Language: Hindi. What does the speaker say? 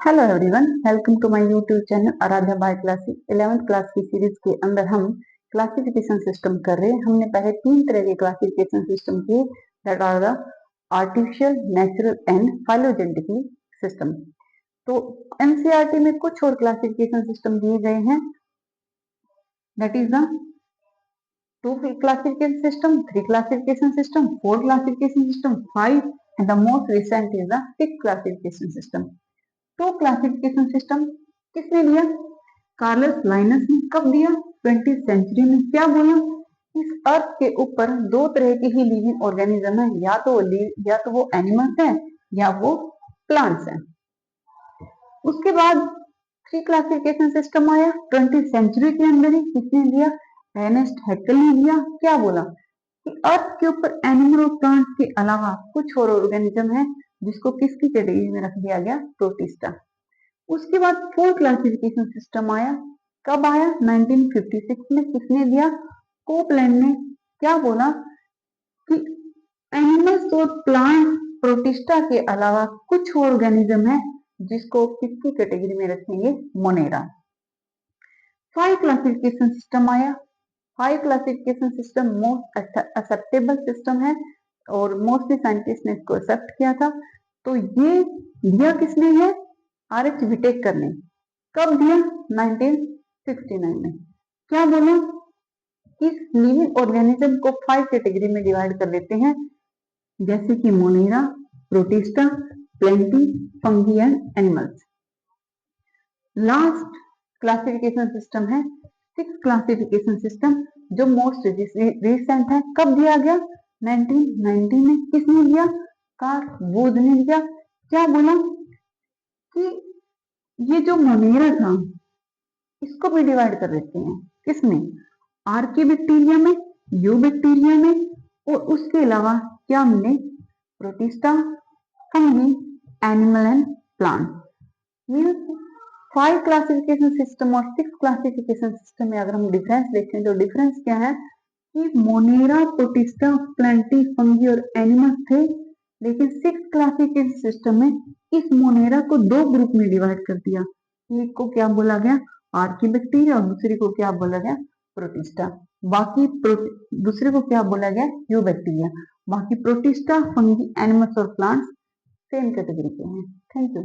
Hello everyone, welcome to my YouTube channel Aradhya by classic. 11th class की सीरीज के अंदर हम क्लासिफिकेशन सिस्टम कर रहे हैं। हमने पहले 3 तरह के क्लासिफिकेशन सिस्टम किए, that are the artificial, natural and phylogenetic system. तो एनसीईआरटी में कुछ और क्लासिफिकेशन सिस्टम दिए गए हैं, that is the 2 classification system, 3 classification system, 4 classification system, 5 and the most recent is the 6 classification system। तो क्लासिफिकेशन सिस्टम किसने दिया? कार्लस लाइनस ने। कब दिया? 20th सेंचुरी में। क्या बोला? इस अर्थ के ऊपर 2 तरह के ही लिविंग ऑर्गेनिज्म है, या तो वो एनिमल्स हैं या वो प्लांट्स हैं। उसके बाद 3 क्लासिफिकेशन सिस्टम आया 20th सेंचुरी के अंदर ही। किसने दिया? एर्नेस्ट हैक्केल ने दिया। क्या बोला कि अर्थ के ऊपर एनिमल और प्लांट के अलावा कुछ और ऑर्गेनिज्म है जिसको किसकी कैटेगरी में रख दिया गया? प्रोटिस्टा। उसके बाद 4 क्लासिफिकेशन सिस्टम आया। कब आया? 1956 में। किसने दिया? कोपलैंड ने। क्या बोला कि एनिमल्स और प्लांट प्रोटिस्टा के अलावा कुछ ऑर्गेनिज्म है जिसको किसकी कैटेगरी में रखेंगे? मोनेरा। 5 क्लासिफिकेशन सिस्टम आया। 5 classification system most acceptable system है और मोस्टली साइंटिस्ट ने इसको एक्सेप्ट किया था। तो ये दिया किसने है? आर.एच. विटेकर ने। कब दिया? 1969 में। क्या बोला कि लिविंग ऑर्गेनिज्म को 5 कैटेगरी में डिवाइड कर देते हैं, जैसे कि Monera, protista, plenty, fungi and animals. Last classification system है 6 क्लासिफिकेशन सिस्टम, जो मोस्ट रिसेंट है। कब दिया गया? 1990 में। किसने दिया? कार्ल वुड ने दिया। क्या बोला कि ये जो मोनेरा था इसको भी डिवाइड कर देते हैं। किसमें? आर्की बैक्टीरिया में, यू बैक्टीरिया में, और उसके अलावा क्या मिले? Protista, fungi, animal and plant. 5 classification system और 6 क्लासिफिकेशन सिस्टम में अगर हम डिफरेंस देखें तो डिफरेंस क्या है कि मोनेरा, प्रोटिस्टा, प्लेंटी, फंगी और एनिमल्स थे, लेकिन 6 क्लासिफिकेशन सिस्टम में इस मोनेरा को 2 ग्रुप में डिवाइड कर दिया। एक को क्या बोला गया? आर्की बैक्टीरिया, और दूसरे को क्या बोला गया? प्रोटिस्टा। बाकी दूसरे को क्या बोला गया? You bacteria. बाकी प्रोटिस्टा, फंगी, एनिमल्स और प्लांट्स सेम कैटेगरी के हैं। Thank you.